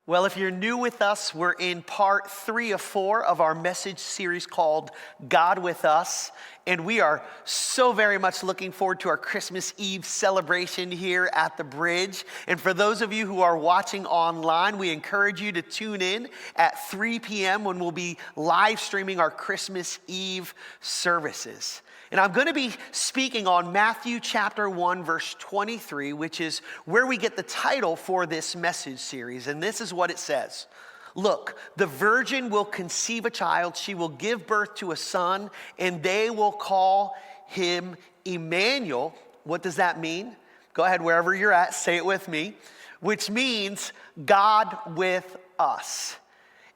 Well, if you're new with us, we're in part 3 of 4 of our message series called God with Us. And we are so very much looking forward to our Christmas Eve celebration here at the Bridge. And for those of you who are watching online, we encourage you to tune in at 3 p.m. when we'll be live streaming our Christmas Eve services. And I'm going to be speaking on Matthew chapter 1, verse 23, which is where we get the title for this message series. And this is what it says. Look, the virgin will conceive a child. She will give birth to a son, and they will call him Emmanuel. What does that mean? Go ahead, wherever you're at, say it with me, which means God with us.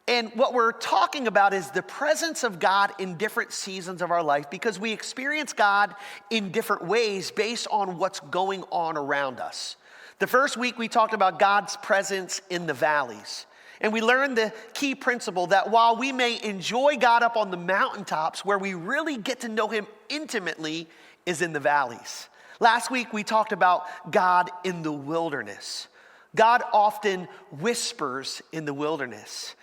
And what we're talking about is the presence of God in different seasons of our life because we experience God in different ways based on what's going on around us. The first week we talked about God's presence in the valleys. And we learned the key principle that while we may enjoy God up on the mountaintops, where we really get to know him intimately is in the valleys. Last week we talked about God in the wilderness. God often whispers in the wilderness.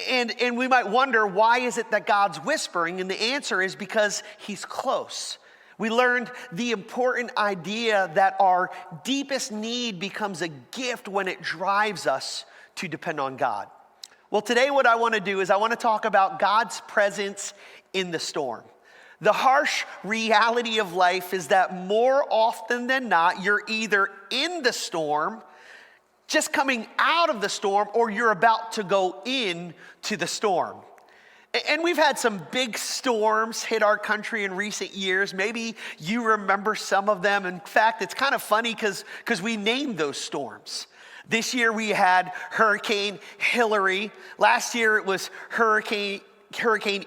And we might wonder, why is it that God's whispering? And the answer is because he's close. We learned the important idea that our deepest need becomes a gift when it drives us to depend on God. Well, today what I want to do is I want to talk about God's presence in the storm. The harsh reality of life is that more often than not, you're either in the storm, just coming out of the storm, or you're about to go into the storm. And we've had some big storms hit our country in recent years. Maybe you remember some of them. In fact, it's kind of funny because we named those storms. This year we had Hurricane Hillary. Last year it was Hurricane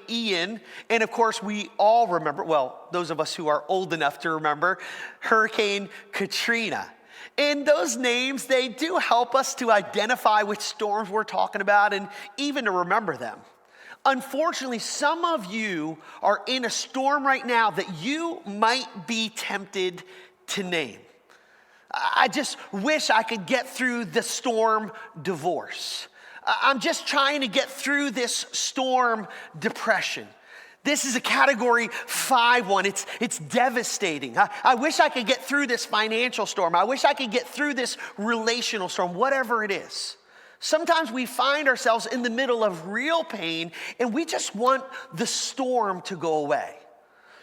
Ian. And of course we all remember, well, those of us who are old enough to remember, Hurricane Katrina. And those names, they do help us to identify which storms we're talking about and even to remember them. Unfortunately, some of you are in a storm right now that you might be tempted to name. I just wish I could get through the storm divorce. I'm just trying to get through this storm depression. This is a category 5 one. It's devastating. I wish I could get through this financial storm. I wish I could get through this relational storm, whatever it is. Sometimes we find ourselves in the middle of real pain and we just want the storm to go away.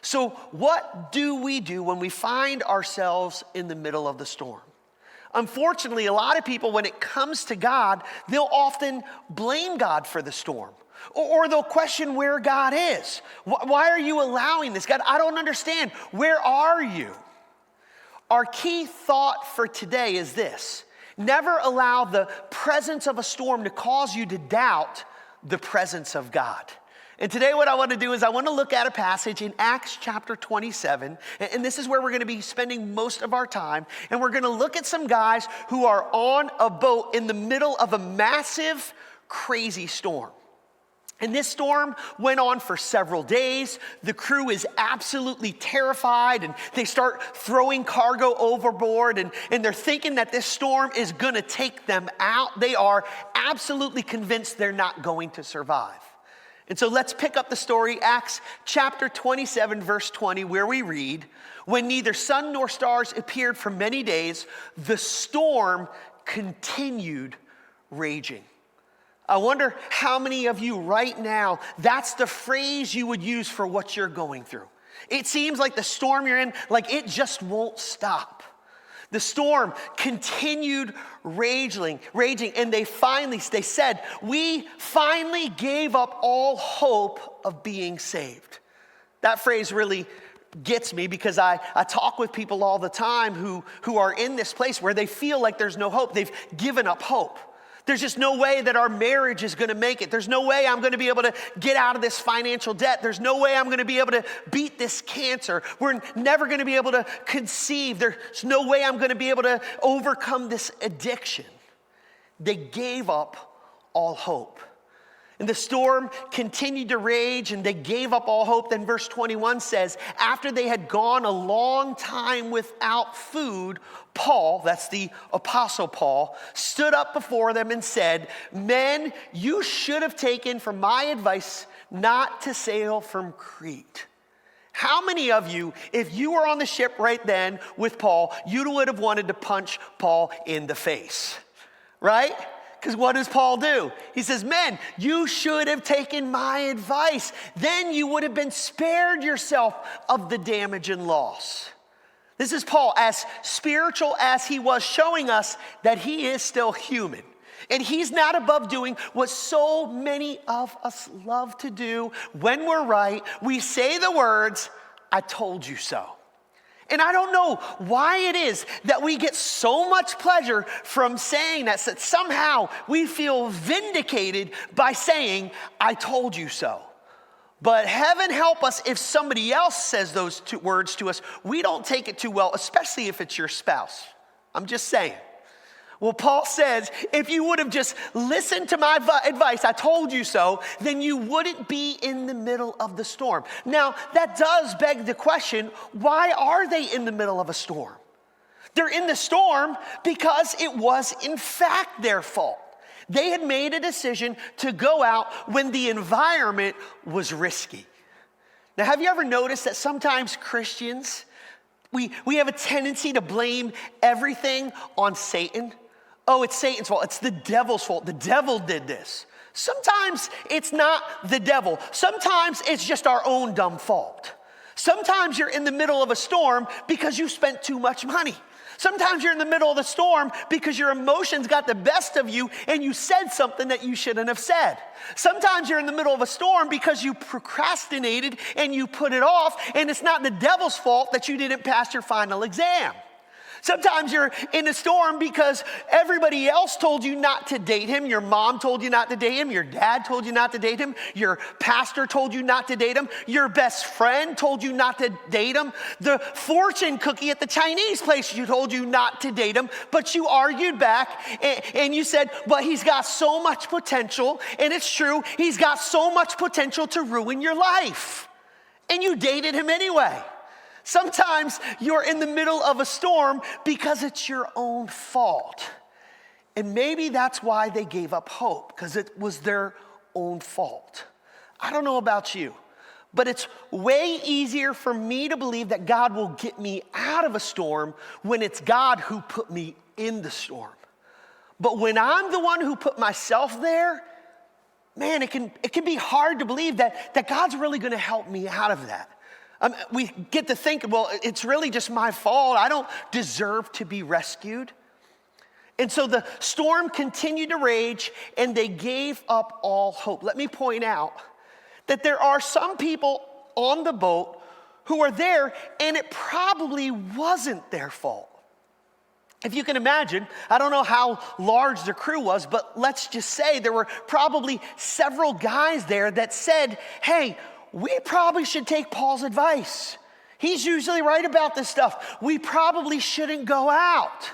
So what do we do when we find ourselves in the middle of the storm? Unfortunately, a lot of people, when it comes to God, they'll often blame God for the storm. Or they'll question where God is. Why are you allowing this? God, I don't understand. Where are you? Our key thought for today is this. Never allow the presence of a storm to cause you to doubt the presence of God. And today what I want to do is I want to look at a passage in Acts chapter 27. And this is where we're going to be spending most of our time. And we're going to look at some guys who are on a boat in the middle of a massive, crazy storm. And this storm went on for several days. The crew is absolutely terrified and they start throwing cargo overboard and they're thinking that this storm is going to take them out. They are absolutely convinced they're not going to survive. And so let's pick up the story, Acts chapter 27, verse 20, where we read, when neither sun nor stars appeared for many days, the storm continued raging. I wonder how many of you right now, that's the phrase you would use for what you're going through. It seems like the storm you're in, like it just won't stop. The storm continued raging, and they said, we finally gave up all hope of being saved. That phrase really gets me because I talk with people all the time who are in this place where they feel like there's no hope. They've given up hope. There's just no way that our marriage is going to make it. There's no way I'm going to be able to get out of this financial debt. There's no way I'm going to be able to beat this cancer. We're never going to be able to conceive. There's no way I'm going to be able to overcome this addiction. They gave up all hope. And the storm continued to rage and they gave up all hope. Then verse 21 says, after they had gone a long time without food, Paul, that's the Apostle Paul, stood up before them and said, men, you should have taken from my advice not to sail from Crete. How many of you, if you were on the ship right then with Paul, you would have wanted to punch Paul in the face, right? Because what does Paul do? He says, men, you should have taken my advice. Then you would have been spared yourself of the damage and loss. This is Paul, as spiritual as he was, showing us that he is still human. And he's not above doing what so many of us love to do when we're right. We say the words, I told you so. And I don't know why it is that we get so much pleasure from saying that somehow we feel vindicated by saying, I told you so. But heaven help us if somebody else says those two words to us. We don't take it too well, especially if it's your spouse. I'm just saying. Well, Paul says, if you would have just listened to my advice, I told you so, then you wouldn't be in the middle of the storm. Now, that does beg the question, why are they in the middle of a storm? They're in the storm because it was, in fact, their fault. They had made a decision to go out when the environment was risky. Now, have you ever noticed that sometimes Christians, we have a tendency to blame everything on Satan? Oh, it's Satan's fault. It's the devil's fault. The devil did this. Sometimes it's not the devil. Sometimes it's just our own dumb fault. Sometimes you're in the middle of a storm because you spent too much money. Sometimes you're in the middle of the storm because your emotions got the best of you and you said something that you shouldn't have said. Sometimes you're in the middle of a storm because you procrastinated and you put it off, and it's not the devil's fault that you didn't pass your final exam. Sometimes you're in a storm because everybody else told you not to date him. Your mom told you not to date him. Your dad told you not to date him. Your pastor told you not to date him. Your best friend told you not to date him. The fortune cookie at the Chinese place told you not to date him. But you argued back and you said, but he's got so much potential. And it's true, he's got so much potential to ruin your life. And you dated him anyway. Sometimes you're in the middle of a storm because it's your own fault. And maybe that's why they gave up hope, because it was their own fault. I don't know about you, but it's way easier for me to believe that God will get me out of a storm when it's God who put me in the storm. But when I'm the one who put myself there, man, it can be hard to believe that God's really going to help me out of that. We get to think, well, it's really just my fault. I don't deserve to be rescued. And so the storm continued to rage and they gave up all hope. Let me point out that there are some people on the boat who are there and it probably wasn't their fault. If you can imagine, I don't know how large the crew was, but let's just say there were probably several guys there that said, hey, we probably should take Paul's advice. He's usually right about this stuff. We probably shouldn't go out.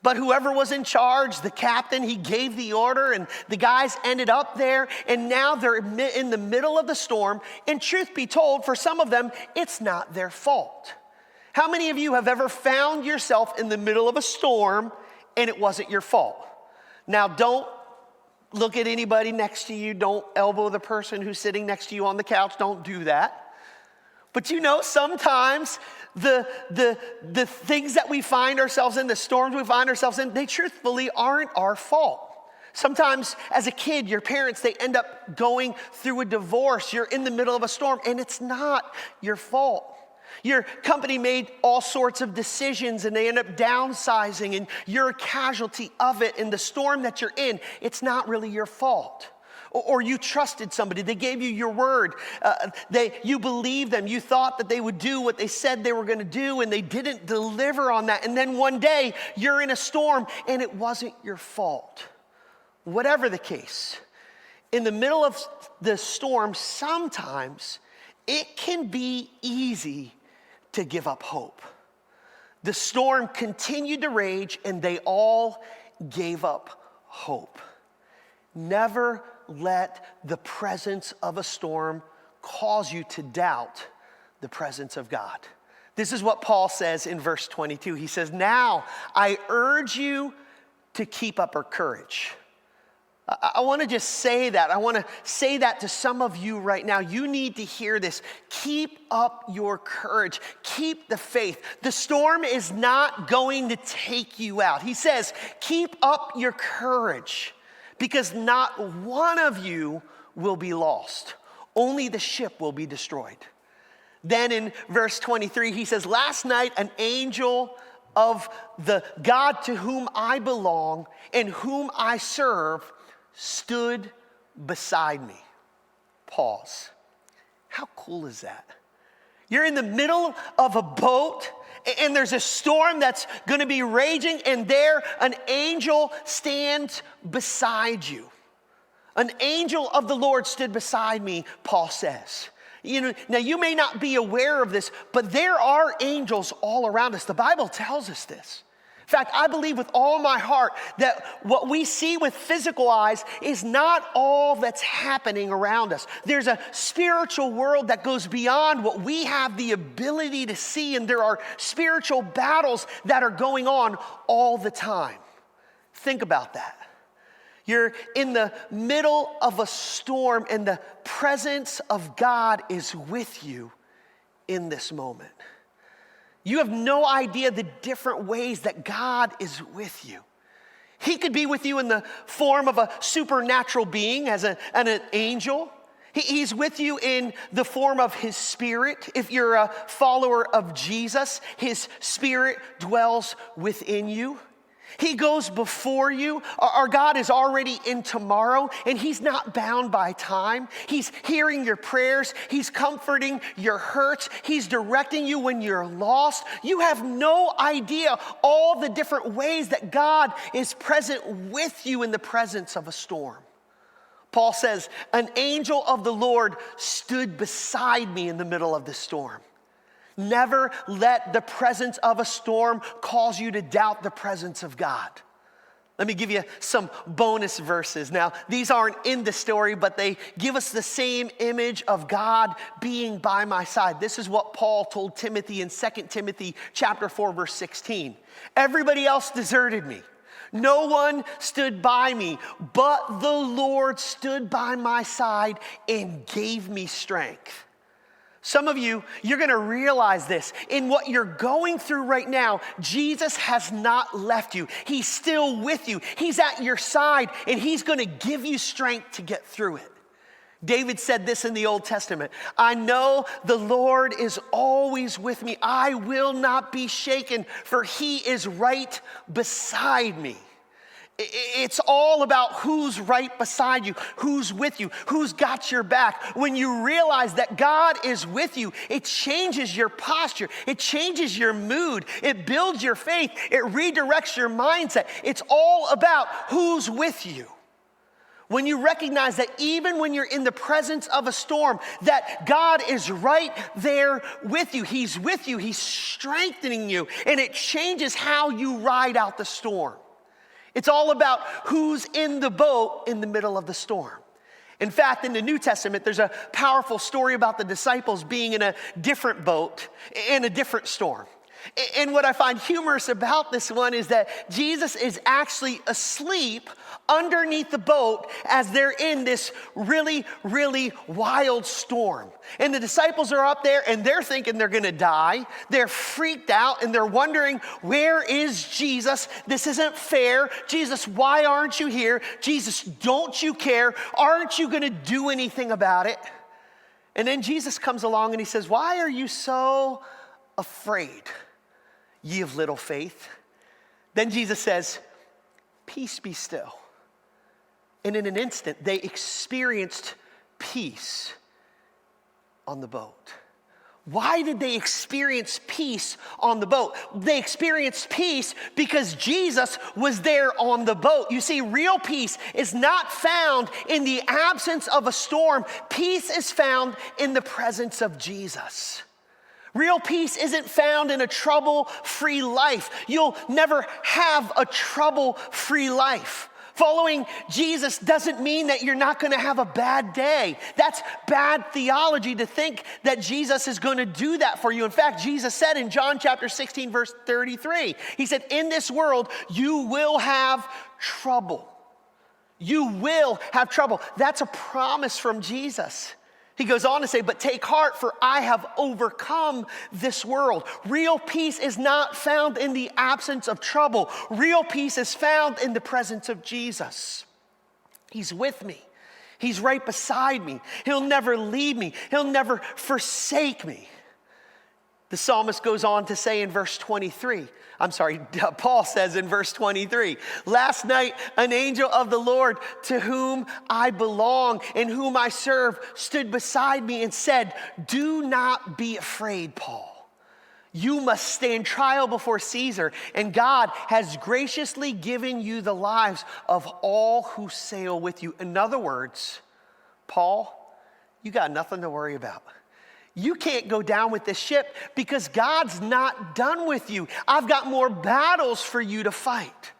But whoever was in charge, the captain, he gave the order and the guys ended up there and now they're in the middle of the storm. And truth be told, for some of them, it's not their fault. How many of you have ever found yourself in the middle of a storm and it wasn't your fault? Now, don't look at anybody next to you. Don't elbow the person who's sitting next to you on the couch. Don't do that. But you know, sometimes the things that we find ourselves in, the storms we find ourselves in, they truthfully aren't our fault. Sometimes as a kid, your parents, they end up going through a divorce. You're in the middle of a storm and it's not your fault. Your company made all sorts of decisions and they end up downsizing and you're a casualty of it. In the storm that you're in, it's not really your fault. Or you trusted somebody. They gave you your word. You believed them. You thought that they would do what they said they were going to do and they didn't deliver on that. And then one day you're in a storm and it wasn't your fault. Whatever the case, in the middle of the storm, sometimes it can be easy to give up hope. The storm continued to rage and they all gave up hope. Never let the presence of a storm cause you to doubt the presence of God. This is what Paul says in verse 22. He says, now I urge you to keep up our courage. I want to just say that. I want to say that to some of you right now. You need to hear this. Keep up your courage. Keep the faith. The storm is not going to take you out. He says, keep up your courage because not one of you will be lost. Only the ship will be destroyed. Then in verse 23, he says, last night an angel of the God to whom I belong and whom I serve stood beside me. Pause. How cool is that? You're in the middle of a boat and there's a storm that's going to be raging, and there an angel stands beside you. An angel of the Lord stood beside me, Paul says. You know, now you may not be aware of this, but there are angels all around us. The Bible tells us this. In fact, I believe with all my heart that what we see with physical eyes is not all that's happening around us. There's a spiritual world that goes beyond what we have the ability to see, and there are spiritual battles that are going on all the time. Think about that. You're in the middle of a storm, and the presence of God is with you in this moment. You have no idea the different ways that God is with you. He could be with you in the form of a supernatural being as an angel. He's with you in the form of his spirit. If you're a follower of Jesus, his spirit dwells within you. He goes before you. Our God is already in tomorrow, and he's not bound by time. He's hearing your prayers. He's comforting your hurts. He's directing you when you're lost. You have no idea all the different ways that God is present with you in the presence of a storm. Paul says, an angel of the Lord stood beside me in the middle of the storm. Never let the presence of a storm cause you to doubt the presence of God. Let me give you some bonus verses. Now, these aren't in the story, but they give us the same image of God being by my side. This is what Paul told Timothy in 2 Timothy chapter 4, verse 16. Everybody else deserted me. No one stood by me, but the Lord stood by my side and gave me strength. Some of you, you're going to realize this. In what you're going through right now, Jesus has not left you. He's still with you. He's at your side, and he's going to give you strength to get through it. David said this in the Old Testament. I know the Lord is always with me. I will not be shaken, for he is right beside me. It's all about who's right beside you, who's with you, who's got your back. When you realize that God is with you, it changes your posture. It changes your mood. It builds your faith. It redirects your mindset. It's all about who's with you. When you recognize that even when you're in the presence of a storm, that God is right there with you. He's with you. He's strengthening you. And it changes how you ride out the storm. It's all about who's in the boat in the middle of the storm. In fact, in the New Testament, there's a powerful story about the disciples being in a different boat in a different storm. And what I find humorous about this one is that Jesus is actually asleep underneath the boat as they're in this really, really wild storm. And the disciples are up there and they're thinking they're going to die. They're freaked out and they're wondering, where is Jesus? This isn't fair. Jesus, why aren't you here? Jesus, don't you care? Aren't you going to do anything about it? And then Jesus comes along and he says, why are you so afraid, ye of little faith? Then Jesus says, peace be still. And in an instant, they experienced peace on the boat. Why did they experience peace on the boat? They experienced peace because Jesus was there on the boat. You see, real peace is not found in the absence of a storm. Peace is found in the presence of Jesus. Real peace isn't found in a trouble-free life. You'll never have a trouble-free life. Following Jesus doesn't mean that you're not going to have a bad day. That's bad theology to think that Jesus is going to do that for you. In fact, Jesus said in John chapter 16, verse 33, he said, in this world, you will have trouble. You will have trouble. That's a promise from Jesus. He goes on to say, but take heart, for I have overcome this world. Real peace is not found in the absence of trouble. Real peace is found in the presence of Jesus. He's with me. He's right beside me. He'll never leave me. He'll never forsake me. The psalmist goes on to say in verse 23, Paul says in verse 23, last night an angel of the Lord to whom I belong and whom I serve stood beside me and said, do not be afraid, Paul. You must stand trial before Caesar, and God has graciously given you the lives of all who sail with you. In other words, Paul, you got nothing to worry about. You can't go down with this ship because God's not done with you. I've got more battles for you to fight.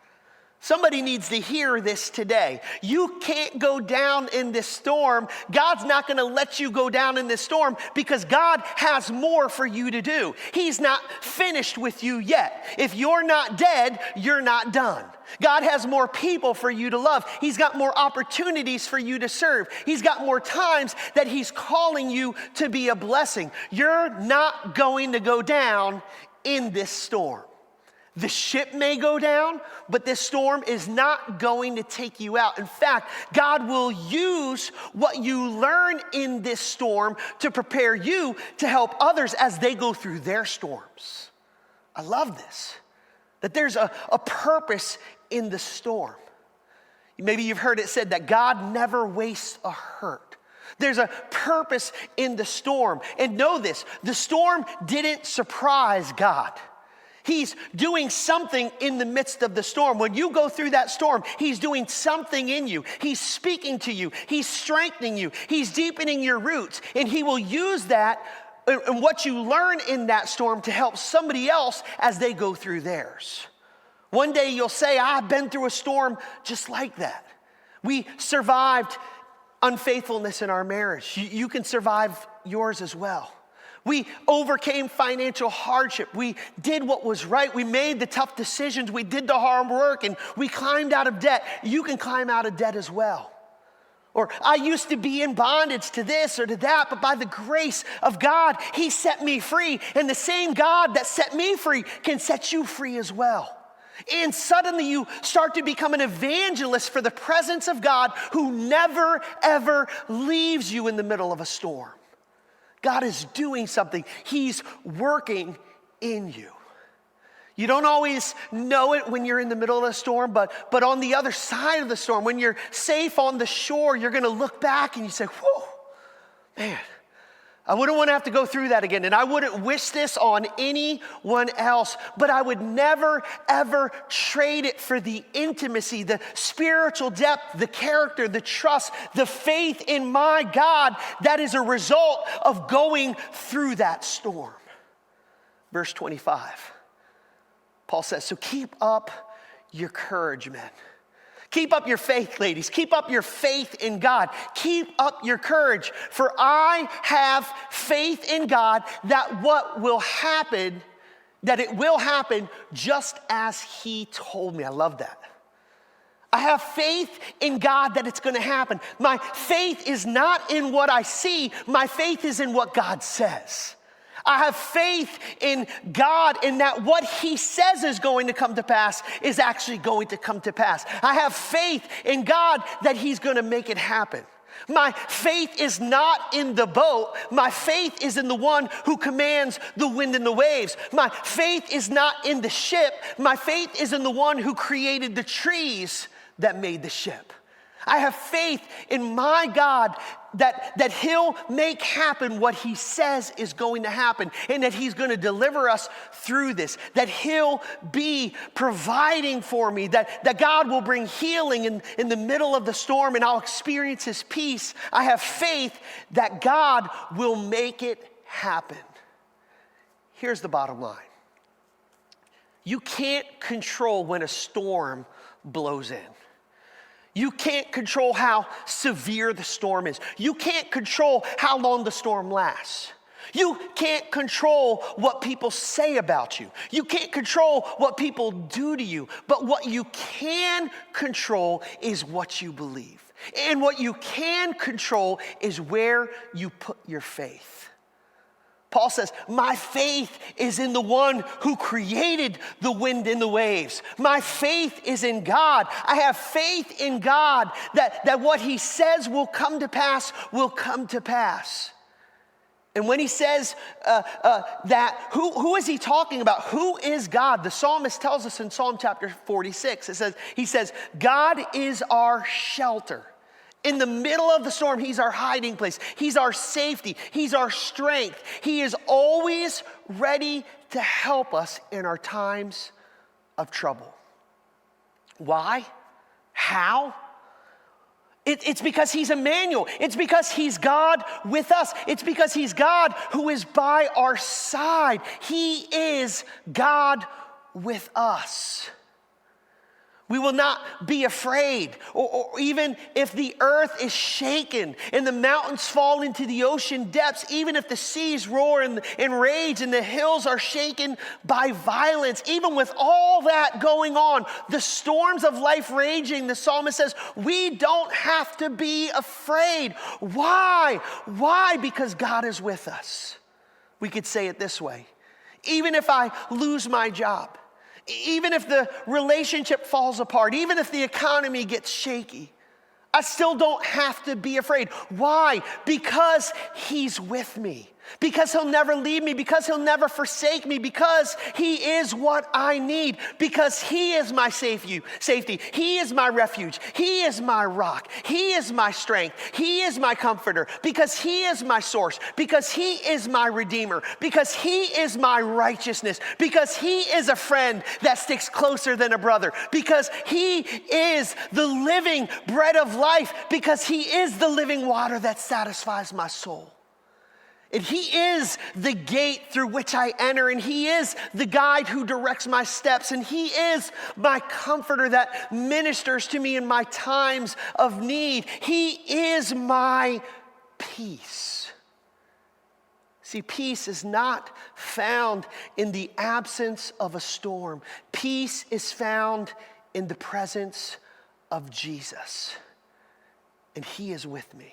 Somebody needs to hear this today. You can't go down in this storm. God's not going to let you go down in this storm because God has more for you to do. He's not finished with you yet. If you're not dead, you're not done. God has more people for you to love. He's got more opportunities for you to serve. He's got more times that he's calling you to be a blessing. You're not going to go down in this storm. The ship may go down, but this storm is not going to take you out. In fact, God will use what you learn in this storm to prepare you to help others as they go through their storms. I love this, that there's a purpose in the storm. Maybe you've heard it said that God never wastes a hurt. There's a purpose in the storm. And know this, the storm didn't surprise God. He's doing something in the midst of the storm. When you go through that storm, he's doing something in you. He's speaking to you. He's strengthening you. He's deepening your roots. And he will use that and what you learn in that storm to help somebody else as they go through theirs. One day you'll say, I've been through a storm just like that. We survived unfaithfulness in our marriage. You can survive yours as well. We overcame financial hardship. We did what was right. We made the tough decisions. We did the hard work and we climbed out of debt. You can climb out of debt as well. Or I used to be in bondage to this or to that, but by the grace of God, he set me free. And the same God that set me free can set you free as well. And suddenly you start to become an evangelist for the presence of God who never, ever leaves you in the middle of a storm. God is doing something. He's working in you. You don't always know it when you're in the middle of a storm, but on the other side of the storm, when you're safe on the shore, you're going to look back and you say, whoa, man, I wouldn't want to have to go through that again. And I wouldn't wish this on anyone else, but I would never, ever trade it for the intimacy, the spiritual depth, the character, the trust, the faith in my God that is a result of going through that storm. Verse 25, Paul says, so keep up your courage, men. Keep up your faith, ladies. Keep up your faith in God. Keep up your courage. For I have faith in God that it will happen just as he told me. I love that. I have faith in God that it's going to happen. My faith is not in what I see. My faith is in what God says. I have faith in God in that what he says is going to come to pass is actually going to come to pass. I have faith in God that he's going to make it happen. My faith is not in the boat. My faith is in the one who commands the wind and the waves. My faith is not in the ship. My faith is in the one who created the trees that made the ship. I have faith in my God that he'll make happen what he says is going to happen, and that he's going to deliver us through this, that he'll be providing for me, that God will bring healing in the middle of the storm and I'll experience his peace. I have faith that God will make it happen. Here's the bottom line. You can't control when a storm blows in. You can't control how severe the storm is. You can't control how long the storm lasts. You can't control what people say about you. You can't control what people do to you. But what you can control is what you believe. And what you can control is where you put your faith. Paul says, my faith is in the one who created the wind and the waves. My faith is in God. I have faith in God that what he says will come to pass will come to pass. And when he says that, who is he talking about? Who is God? The psalmist tells us in Psalm chapter 46, he says, God is our shelter. In the middle of the storm, he's our hiding place. He's our safety. He's our strength. He is always ready to help us in our times of trouble. Why? How? It's because he's Emmanuel. It's because he's God with us. It's because he's God who is by our side. He is God with us. We will not be afraid, or even if the earth is shaken and the mountains fall into the ocean depths, even if the seas roar and rage and the hills are shaken by violence, even with all that going on, the storms of life raging, the psalmist says, we don't have to be afraid. Why? Why? Because God is with us. We could say it this way. Even if I lose my job, even if the relationship falls apart, even if the economy gets shaky, I still don't have to be afraid. Why? Because he's with me. Because he'll never leave me. Because he'll never forsake me. Because he is what I need. Because he is my safety. He is my refuge. He is my rock. He is my strength. He is my comforter. Because he is my source. Because he is my redeemer. Because he is my righteousness. Because he is a friend that sticks closer than a brother. Because he is the living bread of life. Because he is the living water that satisfies my soul. And he is the gate through which I enter, and he is the guide who directs my steps, and he is my comforter that ministers to me in my times of need. He is my peace. See, peace is not found in the absence of a storm. Peace is found in the presence of Jesus, and he is with me.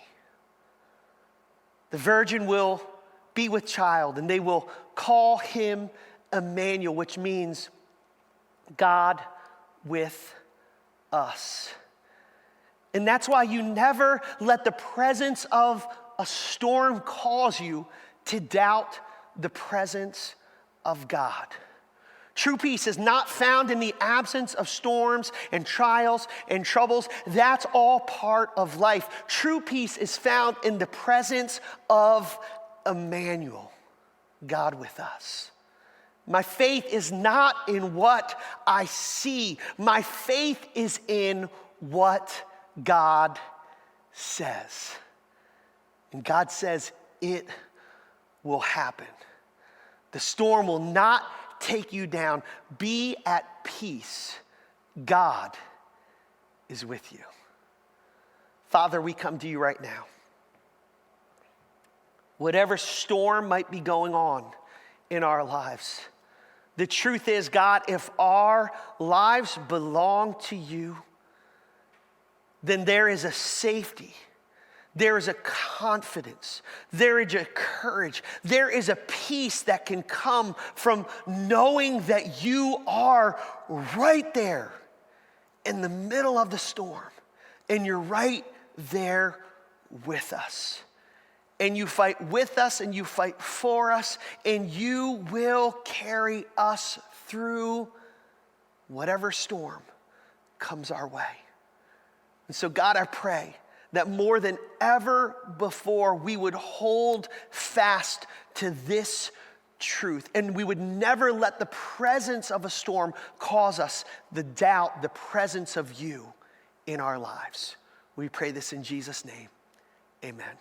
The virgin will be with child, and they will call him Emmanuel, which means God with us. And that's why you never let the presence of a storm cause you to doubt the presence of God. True peace is not found in the absence of storms and trials and troubles. That's all part of life. True peace is found in the presence of Emmanuel, God with us. My faith is not in what I see. My faith is in what God says. And God says it will happen. The storm will not take you down. Be at peace. God is with you. Father, we come to you right now. Whatever storm might be going on in our lives, the truth is, God, if our lives belong to you, then there is a safety. There is a confidence, there is a courage, there is a peace that can come from knowing that you are right there in the middle of the storm, and you're right there with us. And you fight with us, and you fight for us, and you will carry us through whatever storm comes our way. And so, God, I pray that more than ever before, we would hold fast to this truth, and we would never let the presence of a storm cause us the doubt, the presence of you in our lives. We pray this in Jesus' name. Amen.